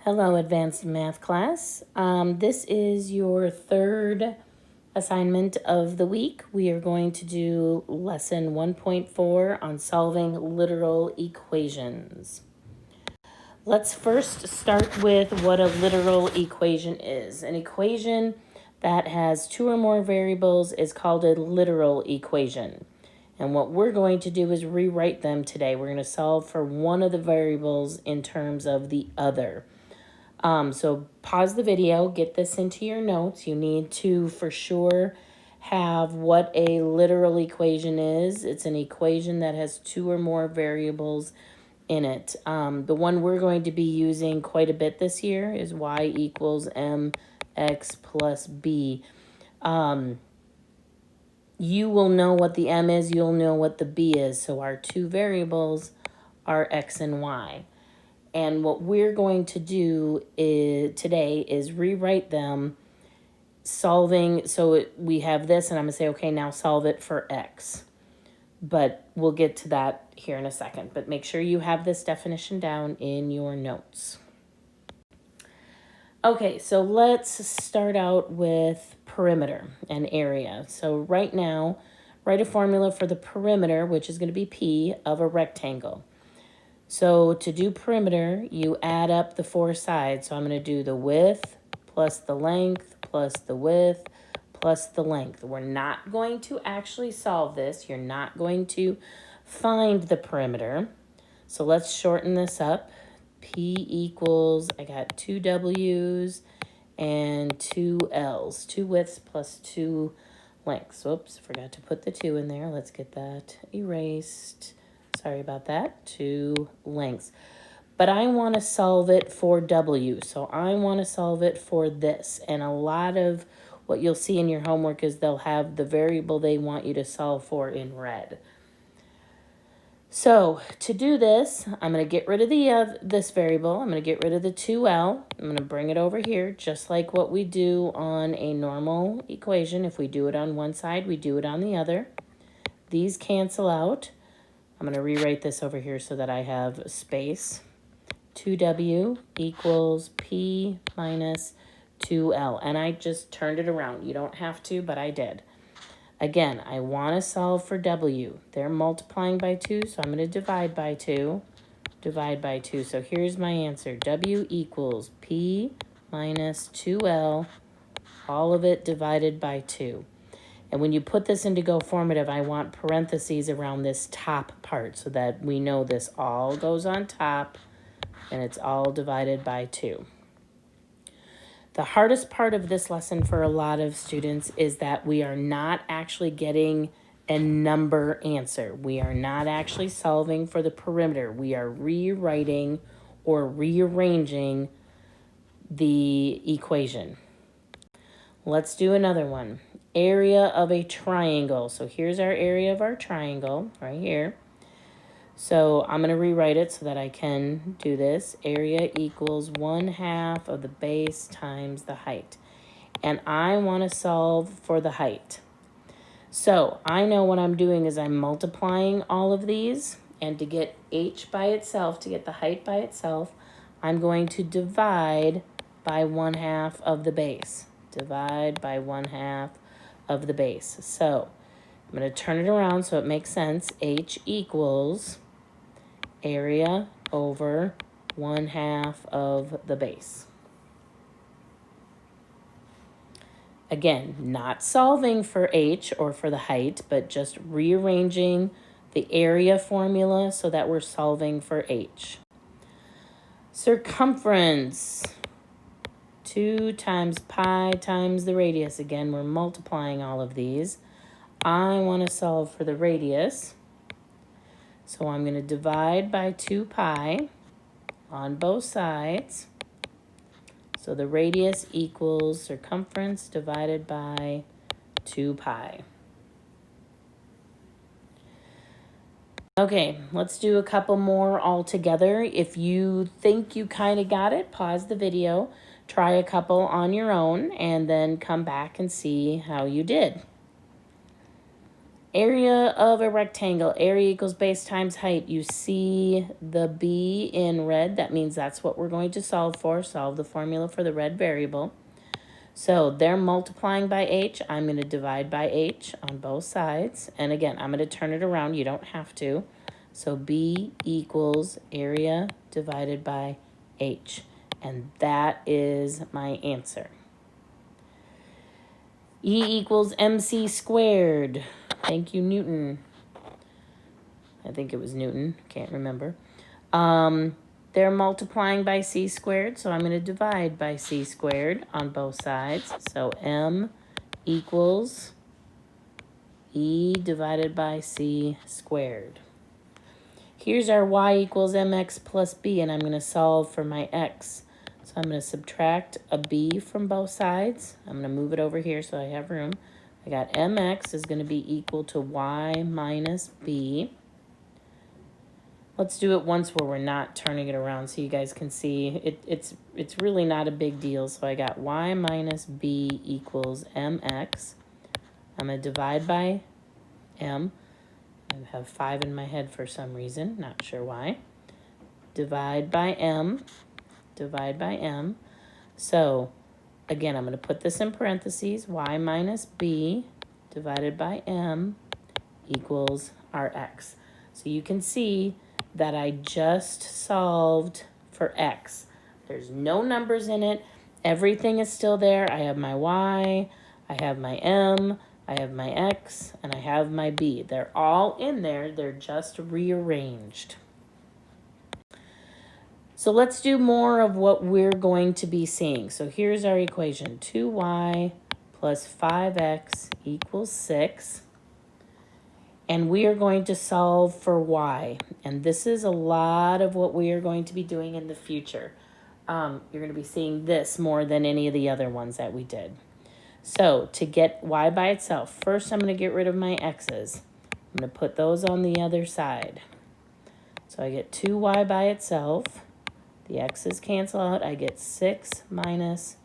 Hello, advanced math class. This is your third assignment of the week. We are going to do lesson 1.4 on solving literal equations. Let's first start with what a literal equation is. An equation that has two or more variables is called a literal equation. And what we're going to do is rewrite them today. We're going to solve for one of the variables in terms of the other. So pause the video, get this into your notes. You need to, for sure, have what a literal equation is. It's an equation that has two or more variables in it. The one we're going to be using quite a bit this year is y equals mx plus b. You will know what the m is, you'll know what the b is. So our two variables are x and y. And what we're going to do today is rewrite them, solving. So we have this, and I'm going to say, okay, now solve it for x. But we'll get to that here in a second. But make sure you have this definition down in your notes. Okay, so let's start out with perimeter and area. So right now, write a formula for the perimeter, which is going to be P, of a rectangle. So to do perimeter, you add up the four sides. So I'm going to do the width plus the length plus the width plus the length. We're not going to actually solve this. You're not going to find the perimeter. So let's shorten this up. P equals, I got two W's and two L's. Two widths plus two lengths. Whoops, forgot to put the 2 in there. Let's get that erased. Sorry about that, two lengths. But I want to solve it for W, so I want to solve it for this. And a lot of what you'll see in your homework is they'll have the variable they want you to solve for in red. So to do this, I'm going to get rid of this variable. I'm going to get rid of the 2L. I'm going to bring it over here, just like what we do on a normal equation. If we do it on one side, we do it on the other. These cancel out. I'm going to rewrite this over here so that I have space. 2W equals P minus 2L. And I just turned it around. You don't have to, but I did. Again, I want to solve for W. They're multiplying by 2, so I'm going to divide by 2. Divide by 2. So here's my answer. W equals P minus 2L, all of it divided by 2. And when you put this into Go Formative, I want parentheses around this top part so that we know this all goes on top and it's all divided by 2. The hardest part of this lesson for a lot of students is that we are not actually getting a number answer. We are not actually solving for the perimeter. We are rewriting or rearranging the equation. Let's do another one. Area of a triangle. So here's our area of our triangle right here. So I'm going to rewrite it so that I can do this. Area equals 1/2 of the base times the height. And I want to solve for the height. So I know what I'm doing is I'm multiplying all of these. And to get h by itself, to get the height by itself, I'm going to divide by 1/2 of the base. Divide by 1/2 of the base. So I'm going to turn it around so it makes sense. H equals area over 1/2 of the base. Again, not solving for h or for the height, but just rearranging the area formula so that we're solving for h. Circumference. 2 times pi times the radius. Again, we're multiplying all of these. I want to solve for the radius. So I'm going to divide by 2 pi on both sides. So the radius equals circumference divided by 2 pi. Okay, let's do a couple more all together. If you think you kind of got it, pause the video. Try a couple on your own and then come back and see how you did. Area of a rectangle. Area equals base times height. You see the B in red. That means that's what we're going to solve for. Solve the formula for the red variable. So they're multiplying by h. I'm going to divide by h on both sides. And again, I'm going to turn it around. You don't have to. So B equals area divided by h. And that is my answer. E equals mc squared. Thank you, Newton. I think it was Newton. Can't remember. They're multiplying by c squared, so I'm going to divide by c squared on both sides. So m equals e divided by c squared. Here's our y equals mx plus b, and I'm going to solve for my x. So I'm going to subtract a b from both sides. I'm going to move it over here so I have room. I got mx is going to be equal to y minus b. Let's do it once where we're not turning it around so you guys can see. It's really not a big deal. So I got y minus b equals mx. I'm going to divide by m. I have 5 in my head for some reason. Not sure why. Divide by m. Divide by m. So, again, I'm going to put this in parentheses. Y minus b divided by m equals our x. So you can see that I just solved for x. There's no numbers in it. Everything is still there. I have my y, I have my m, I have my x, and I have my b. They're all in there. They're just rearranged. So let's do more of what we're going to be seeing. So here's our equation. 2y plus 5x equals 6. And we are going to solve for y. And this is a lot of what we are going to be doing in the future. You're going to be seeing this more than any of the other ones that we did. So to get y by itself, first I'm going to get rid of my x's. I'm going to put those on the other side. So I get 2y by itself. The x's cancel out. I get 6 minus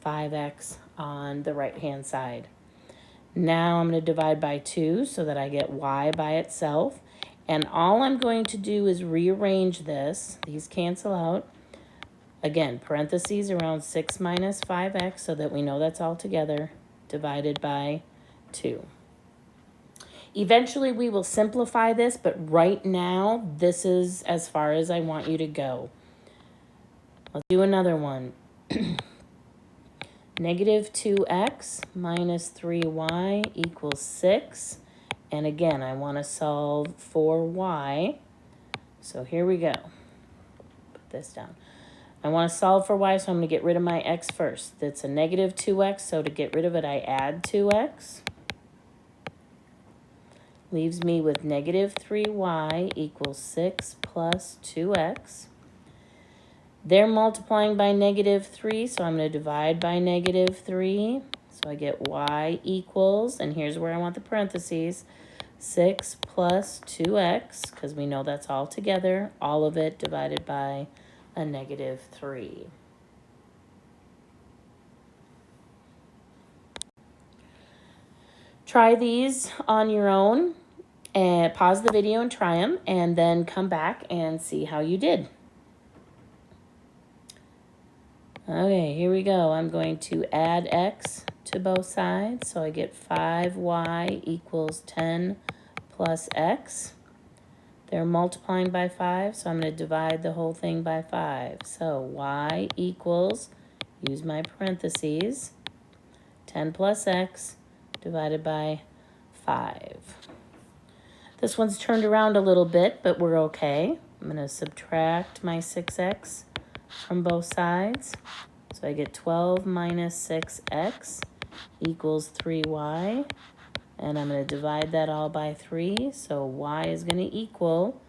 5x on the right-hand side. Now I'm going to divide by 2 so that I get y by itself. And all I'm going to do is rearrange this. These cancel out. Again, parentheses around 6 minus 5x so that we know that's all together, divided by 2. Eventually we will simplify this, but right now this is as far as I want you to go. Let's do another one. Negative 2x minus 3y equals 6. And again, I want to solve for y. So here we go. Put this down. I want to solve for y, so I'm going to get rid of my x first. That's a negative 2x, so to get rid of it, I add 2x. Leaves me with negative 3y equals 6 plus 2x. They're multiplying by negative 3, so I'm going to divide by negative 3. So I get y equals, and here's where I want the parentheses, 6 plus 2x, because we know that's all together, all of it divided by a negative 3. Try these on your own, and pause the video and try them, and then come back and see how you did. Okay, here we go. I'm going to add x to both sides. So I get 5y equals 10 plus x. They're multiplying by 5, so I'm going to divide the whole thing by 5. So y equals, use my parentheses, 10 plus x divided by 5. This one's turned around a little bit, but we're okay. I'm going to subtract my 6x from both sides. So I get 12 minus 6x equals 3y. And I'm going to divide that all by 3. So y is going to equal,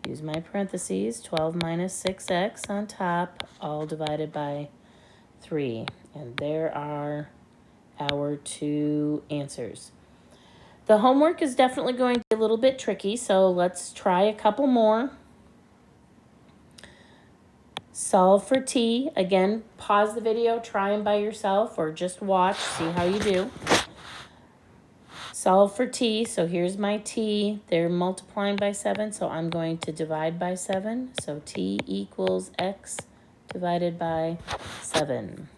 use my parentheses, 12 minus 6x on top, all divided by 3. And there are our 2 answers. The homework is definitely going to be a little bit tricky, so let's try a couple more. Solve for t. Again, pause the video, try them by yourself, or just watch, see how you do. Solve for t, so here's my t. They're multiplying by 7, so I'm going to divide by 7. So t equals x divided by 7.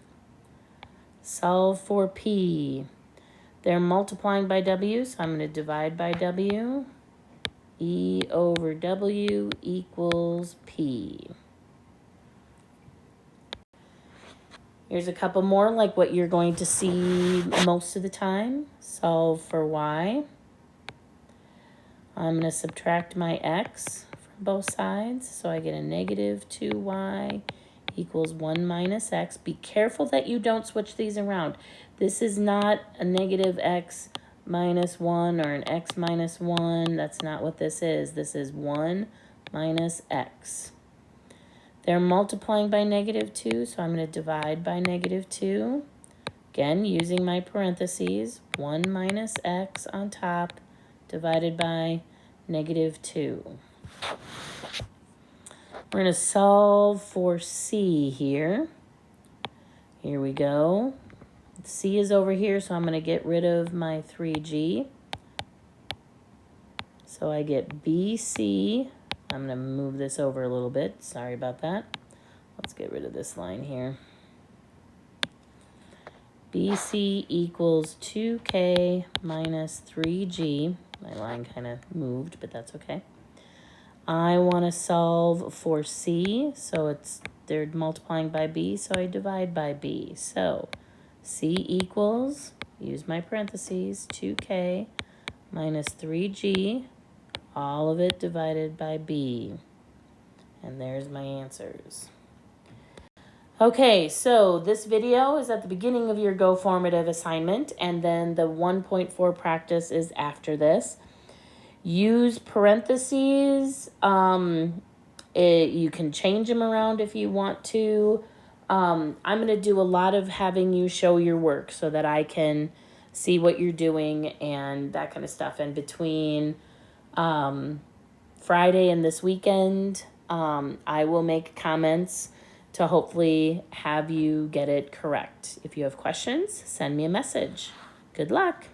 Solve for p. They're multiplying by w, so I'm going to divide by w. E over w equals p. Here's a couple more like what you're going to see most of the time. Solve for y. I'm going to subtract my x from both sides. So I get a negative 2y equals 1 minus x. Be careful that you don't switch these around. This is not a negative x minus 1 or an x minus 1. That's not what this is. This is 1 minus x. They're multiplying by negative 2, so I'm going to divide by negative 2. Again, using my parentheses, 1 minus x on top, divided by negative 2. We're going to solve for c here. Here we go. C is over here, so I'm going to get rid of my 3g. So I get BC. I'm going to move this over a little bit. Sorry about that. Let's get rid of this line here. BC equals 2k minus 3g. My line kind of moved, but that's okay. I want to solve for c, so they're multiplying by b, so I divide by b. So c equals, use my parentheses, 2k minus 3g, all of it divided by b. And there's my answers. Okay, so this video is at the beginning of your Go Formative assignment, and then the 1.4 practice is after this. Use parentheses. You can change them around if you want to. I'm going to do a lot of having you show your work so that I can see what you're doing and that kind of stuff. And between Friday and this weekend, I will make comments to hopefully have you get it correct. If you have questions, send me a message. Good luck.